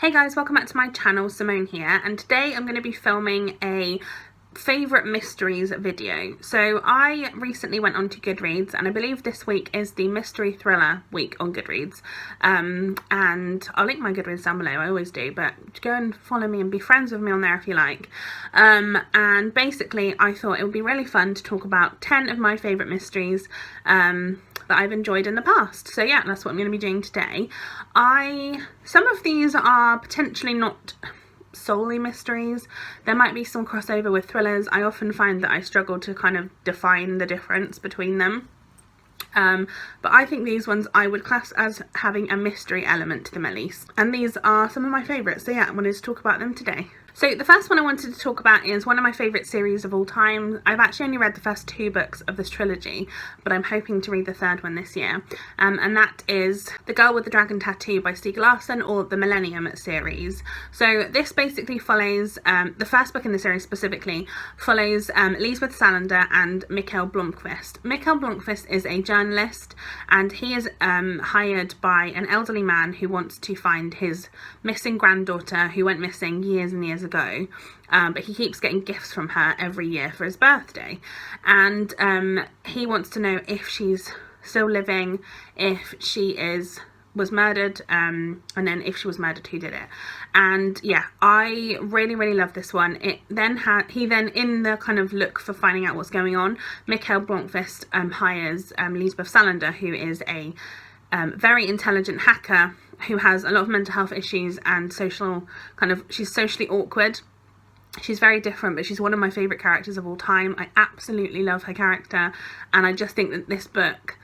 Hey guys, welcome back to my channel. Simone here, and today I'm going to be filming a favourite mysteries video. So I recently went onto Goodreads, and I believe this week is the mystery thriller week on Goodreads, and I'll link my Goodreads down below, I always do, but go and follow me and be friends with me on there if you like. And basically I thought it would be really fun to talk about 10 of my favourite mysteries that I've enjoyed in the past. So yeah, that's what I'm going to be doing today. Some of these are potentially not solely mysteries. There might be some crossover with thrillers. I often find that I struggle to kind of define the difference between them. But I think these ones I would class as having a mystery element to them at least. And these are some of my favourites. So yeah, I wanted to talk about them today. So the first one I wanted to talk about is one of my favourite series of all time. I've actually only read the first 2 books of this trilogy, but I'm hoping to read the 3rd one this year. And that is The Girl with the Dragon Tattoo by Stieg Larsson, or the Millennium series. So this basically follows, the first book in the series specifically, follows Lisbeth Salander and Mikael Blomkvist. Mikael Blomkvist is a journalist, and he is hired by an elderly man who wants to find his missing granddaughter who went missing years and years ago, but he keeps getting gifts from her every year for his birthday, and he wants to know if she's still living, if she was murdered, and then if she was murdered, who did it. And yeah, I really love this one. He then in the kind of look for finding out what's going on, Mikael Blomkvist hires Lisbeth Salander, who is a very intelligent hacker who has a lot of mental health issues and she's socially awkward. She's very different, but she's one of my favourite characters of all time. I absolutely love her character, and I just think that this book,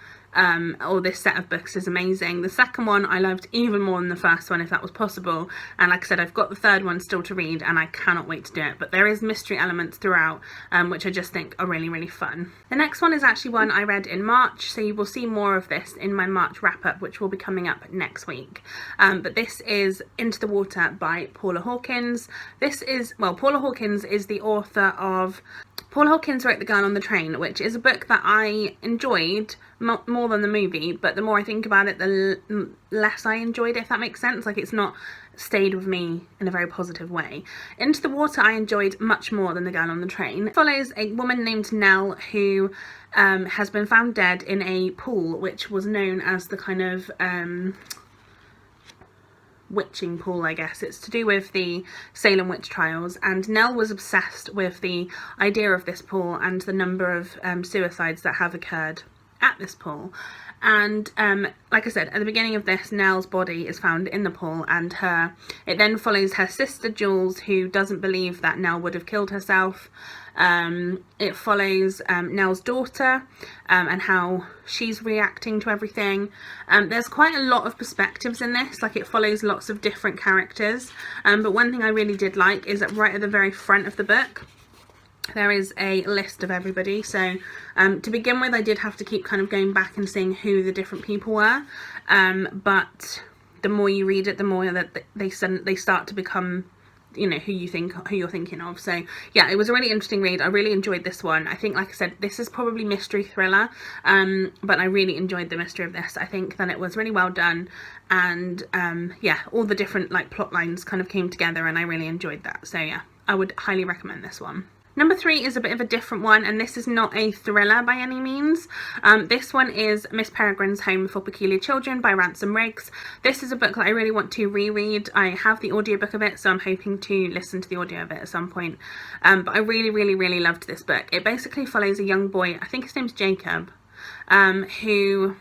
or this set of books, is amazing. The second one I loved even more than the first one, if that was possible, and like I said, I've got the 3rd one still to read and I cannot wait to do it. But there is mystery elements throughout, which I just think are really fun. The next one is actually one I read in March, so you will see more of this in my March wrap-up, which will be coming up next week. But this is Into the Water by Paula Hawkins. Paula Hawkins is the author of... Paula Hawkins wrote The Girl on the Train, which is a book that I enjoyed more than the movie, but the more I think about it, the less I enjoyed it, if that makes sense. Like, it's not stayed with me in a very positive way. Into the Water I enjoyed much more than The Girl on the Train. It follows a woman named Nell who has been found dead in a pool, which was known as the kind of... witching pool, I guess. It's to do with the Salem witch trials, and Nell was obsessed with the idea of this pool and the number of suicides that have occurred at this pool. And like I said, at the beginning of this, Nell's body is found in the pool, and it then follows her sister Jules, who doesn't believe that Nell would have killed herself. It follows Nell's daughter and how she's reacting to everything. There's quite a lot of perspectives in this, like it follows lots of different characters, but one thing I really did like is that right at the very front of the book there is a list of everybody. So to begin with, I did have to keep kind of going back and seeing who the different people were, but the more you read it, the more that they start to become, you know, who you're thinking of. So yeah, it was a really interesting read. I really enjoyed this one. I think, like I said, this is probably mystery thriller, but I really enjoyed the mystery of this. I think that it was really well done, and yeah, all the different like plot lines kind of came together, and I really enjoyed that. So yeah, I would highly recommend this one. Number 3 is a bit of a different one, and this is not a thriller by any means. This one is Miss Peregrine's Home for Peculiar Children by Ransom Riggs. This is a book that I really want to reread. I have the audiobook of it, so I'm hoping to listen to the audio of it at some point. But I really loved this book. It basically follows a young boy, I think his name's Jacob, who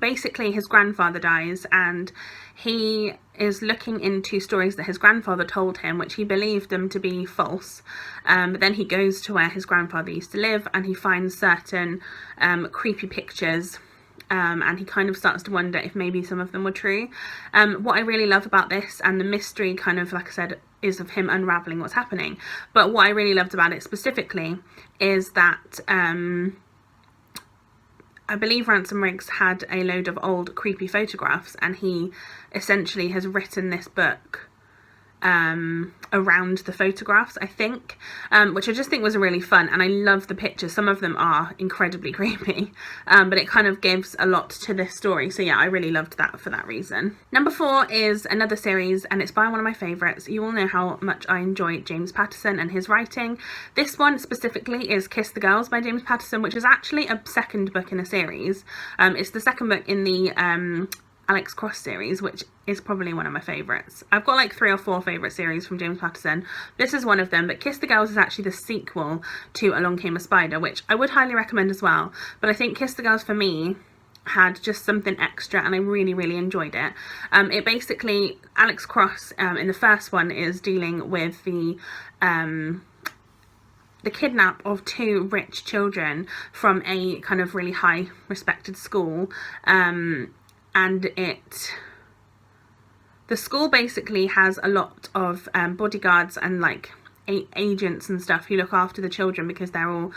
basically his grandfather dies, and he is looking into stories that his grandfather told him, which he believed them to be false. But then he goes to where his grandfather used to live, and he finds certain creepy pictures, and he kind of starts to wonder if maybe some of them were true. What I really love about this, and the mystery kind of, like I said, is of him unraveling what's happening. But what I really loved about it specifically is that I believe Ransom Riggs had a load of old creepy photographs, and he essentially has written this book around the photographs, I think, which I just think was really fun, and I love the pictures. Some of them are incredibly creepy, but it kind of gives a lot to this story. So yeah, I really loved that for that reason. Number 4 is another series, and it's by one of my favourites. You all know how much I enjoy James Patterson and his writing. This one specifically is Kiss the Girls by James Patterson, which is actually a second book in a series. It's the second book in the Alex Cross series, which is probably one of my favourites. I've got like 3 or 4 favourite series from James Patterson. This is one of them, but Kiss the Girls is actually the sequel to Along Came a Spider, which I would highly recommend as well. But I think Kiss the Girls for me had just something extra, and I really enjoyed it. It basically, Alex Cross in the first one is dealing with the kidnap of 2 rich children from a kind of really high respected school, and the school basically has a lot of bodyguards and like agents and stuff who look after the children, because they're all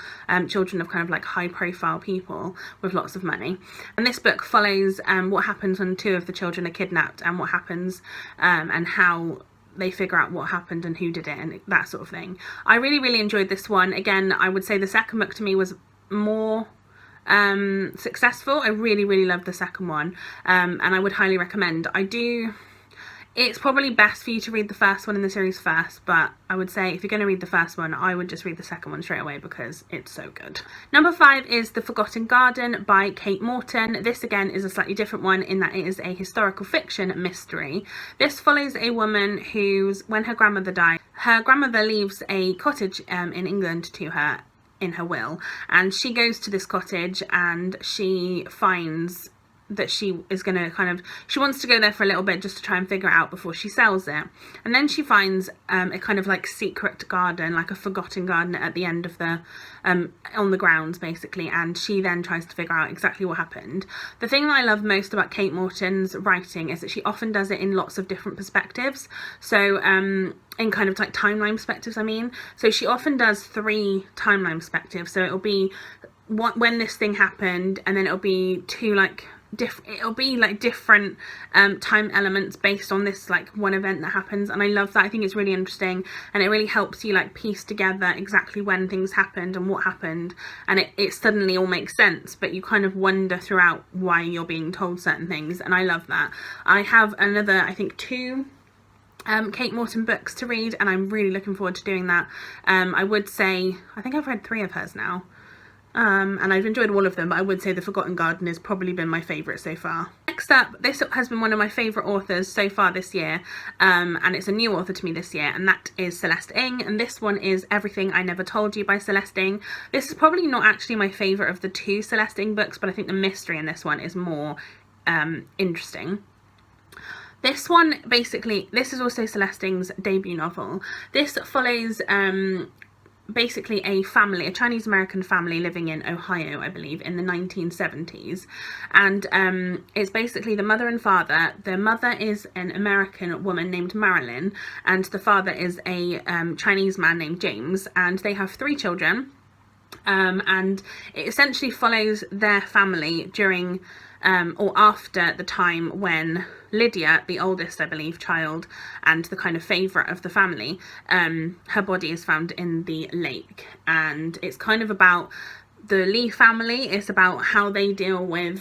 children of kind of like high profile people with lots of money. And this book follows what happens when 2 of the children are kidnapped, and what happens and how they figure out what happened and who did it and that sort of thing. I really enjoyed this one. Again, I would say the second book to me was more successful. I really loved the second one, and I would highly recommend. It's probably best for you to read the first one in the series first, but I would say if you're going to read the first one, I would just read the second one straight away because it's so good. Number 5 is The Forgotten Garden by Kate Morton. This again is a slightly different one in that it is a historical fiction mystery. This follows a woman who's, when her grandmother died, her grandmother leaves a cottage in England to her in her will, and she goes to this cottage and she finds that she is going to she wants to go there for a little bit just to try and figure it out before she sells it. And then she finds a kind of like secret garden, like a forgotten garden at the end of the on the grounds basically, and she then tries to figure out exactly what happened. The thing that I love most about Kate Morton's writing is that she often does it in lots of different perspectives. So in kind of like timeline perspectives, I mean. So she often does 3 timeline perspectives. So it'll be when this thing happened, and then it'll be 2 like different time elements based on this like one event that happens, and I love that. I think it's really interesting, and it really helps you like piece together exactly when things happened and what happened, and it suddenly all makes sense, but you kind of wonder throughout why you're being told certain things, and I love that. I have another, I think 2 Kate Morton books to read, and I'm really looking forward to doing that. I would say I think I've read 3 of hers now. And I've enjoyed all of them, but I would say The Forgotten Garden has probably been my favourite so far. Next up, this has been one of my favourite authors so far this year, and it's a new author to me this year, and that is Celeste Ng, and this one is Everything I Never Told You by Celeste Ng. This is probably not actually my favourite of the 2 Celeste Ng books, but I think the mystery in this one is more interesting. This one, basically, this is also Celeste Ng's debut novel. This follows basically a family, a Chinese American family living in Ohio, I believe, in the 1970s, and it's basically the mother and father. The mother is an American woman named Marilyn, and the father is a Chinese man named James, and they have 3 children, and it essentially follows their family during or after the time when Lydia, the oldest, I believe, child, and the kind of favourite of the family, her body is found in the lake. And it's kind of about the Lee family. It's about how they deal with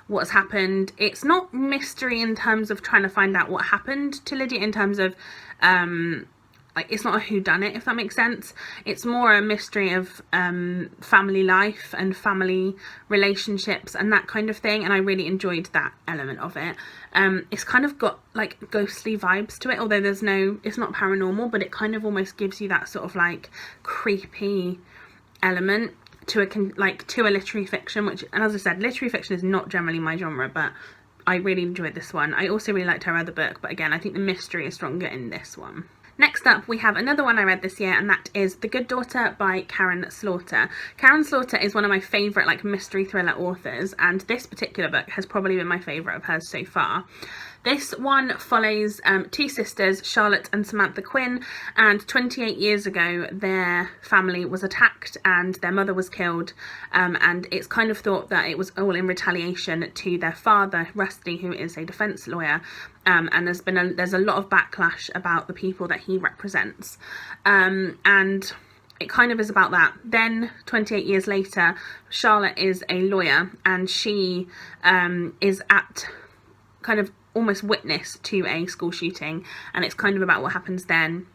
what's happened. It's not mystery in terms of trying to find out what happened to Lydia, in terms of like, it's not a whodunit, if that makes sense. It's more a mystery of family life and family relationships and that kind of thing, and I really enjoyed that element of it. It's kind of got like ghostly vibes to it, although it's not paranormal, but it kind of almost gives you that sort of like creepy element to a literary fiction, which, and as I said, literary fiction is not generally my genre, but I really enjoyed this one. I also really liked her other book, but again, I think the mystery is stronger in this one. Next up, we have another one I read this year, and that is The Good Daughter by Karen Slaughter. Karen Slaughter is one of my favourite like mystery thriller authors, and this particular book has probably been my favourite of hers so far. This one follows two sisters, Charlotte and Samantha Quinn, and 28 years ago their family was attacked and their mother was killed, and it's kind of thought that it was all in retaliation to their father, Rusty, who is a defence lawyer, and there's a lot of backlash about the people that he represents, and it kind of is about that. Then 28 years later, Charlotte is a lawyer, and she is at kind of almost witness to a school shooting, and it's kind of about what happens then,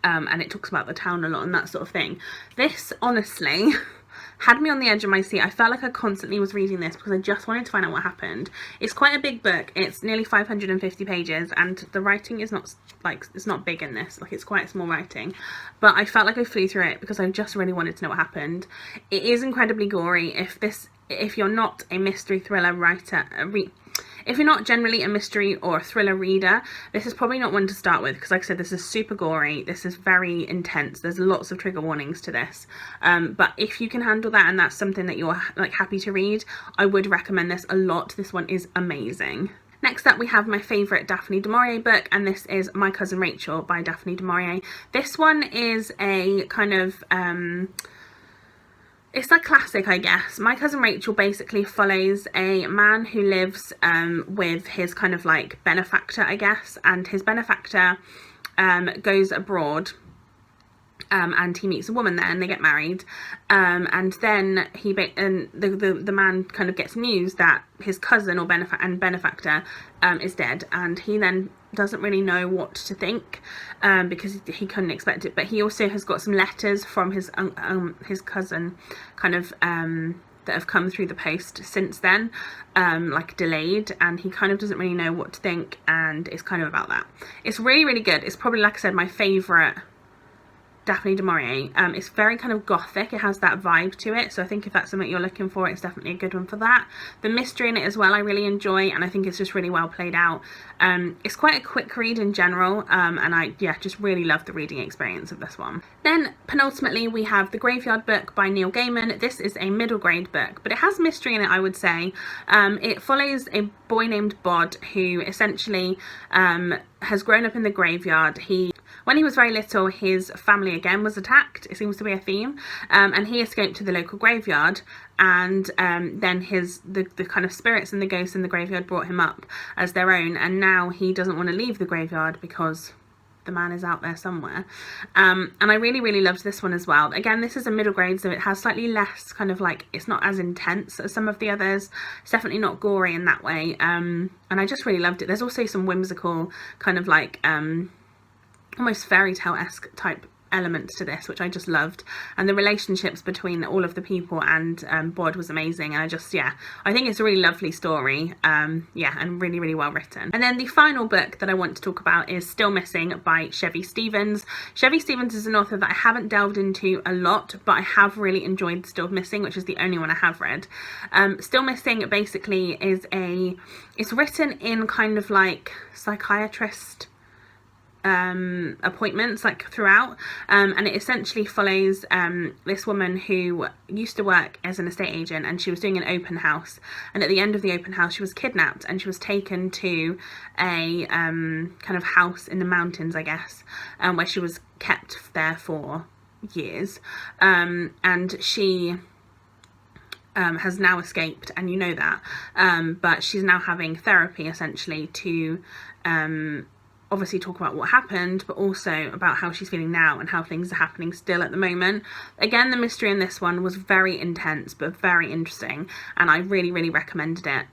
and it talks about the town a lot and that sort of thing. This honestly had me on the edge of my seat. I felt like I constantly was reading this because I just wanted to find out what happened. It's quite a big book. It's nearly 550 pages, and the writing is not like, it's not big in this, like it's quite small writing, but I felt like I flew through it because I just really wanted to know what happened. It is incredibly gory. If you're not a mystery thriller writer, if you're not generally a mystery or a thriller reader, this is probably not one to start with, because like I said, this is super gory, this is very intense, there's lots of trigger warnings to this, but if you can handle that and that's something that you're like happy to read, I would recommend this a lot. This one is amazing. Next up we have my favourite Daphne du Maurier book, and this is My Cousin Rachel by Daphne du Maurier. This one is a kind of it's a classic, I guess. My Cousin Rachel basically follows a man who lives with his kind of like benefactor, I guess, and his benefactor goes abroad, and he meets a woman there and they get married, and then the man kind of gets news that his cousin or benefactor is dead, and he then doesn't really know what to think, because he couldn't expect it, but he also has got some letters from his cousin kind of that have come through the post since then, like delayed, and he kind of doesn't really know what to think, and it's kind of about that. It's really, really good. It's probably, like I said, my favourite Daphne du Maurier. It's very kind of gothic, it has that vibe to it, so I think if that's something you're looking for, it's definitely a good one for that. The mystery in it as well I really enjoy, and I think it's just really well played out. It's quite a quick read in general, and I just really love the reading experience of this one. Then penultimately we have The Graveyard Book by Neil Gaiman. This is a middle grade book, but it has mystery in it, I would say. It follows a boy named Bod who essentially has grown up in the graveyard. When he was very little, his family again was attacked. It seems to be a theme, and he escaped to the local graveyard, and then the kind of spirits and the ghosts in the graveyard brought him up as their own, and now he doesn't want to leave the graveyard because the man is out there somewhere. And I really, really loved this one as well. Again, this is a middle grade, so it has slightly less kind of like, it's not as intense as some of the others. It's definitely not gory in that way, and I just really loved it. There's also some whimsical kind of like almost fairy tale-esque type elements to this, which I just loved, and the relationships between all of the people and Bod was amazing, and I think it's a really lovely story, and really, really well written. And then the final book that I want to talk about is Still Missing by Chevy Stevens. Chevy Stevens is an author that I haven't delved into a lot, but I have really enjoyed Still Missing, which is the only one I have read. Still Missing basically is it's written in kind of like psychiatrist appointments like throughout, and it essentially follows this woman who used to work as an estate agent, and she was doing an open house, and at the end of the open house she was kidnapped and she was taken to a kind of house in the mountains, I guess, where she was kept there for years, and she has now escaped, and you know that, but she's now having therapy essentially to obviously talk about what happened, but also about how she's feeling now and how things are happening still at the moment. Again, the mystery in this one was very intense but very interesting, and I really, really recommended it.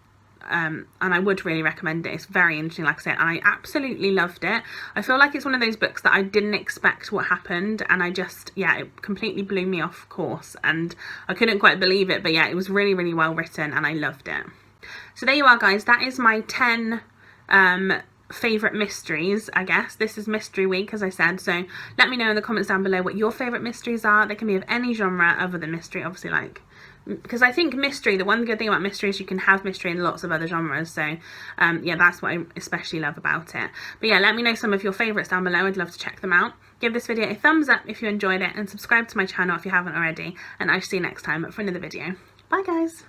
And I would really recommend it. It's very interesting, like I said, and I absolutely loved it. I feel like it's one of those books that I didn't expect what happened, and I just, it completely blew me off course, and I couldn't quite believe it, but it was really, really well written, and I loved it. So there you are, guys. That is my 10 favourite mysteries, I guess. This is mystery week, as I said, so let me know in the comments down below what your favourite mysteries are. They can be of any genre other than mystery, obviously, like, because I think mystery, the one good thing about mystery is you can have mystery in lots of other genres, so that's what I especially love about it. But let me know some of your favourites down below. I'd love to check them out. Give this video a thumbs up if you enjoyed it, and subscribe to my channel if you haven't already, and I'll see you next time for another video. Bye, guys.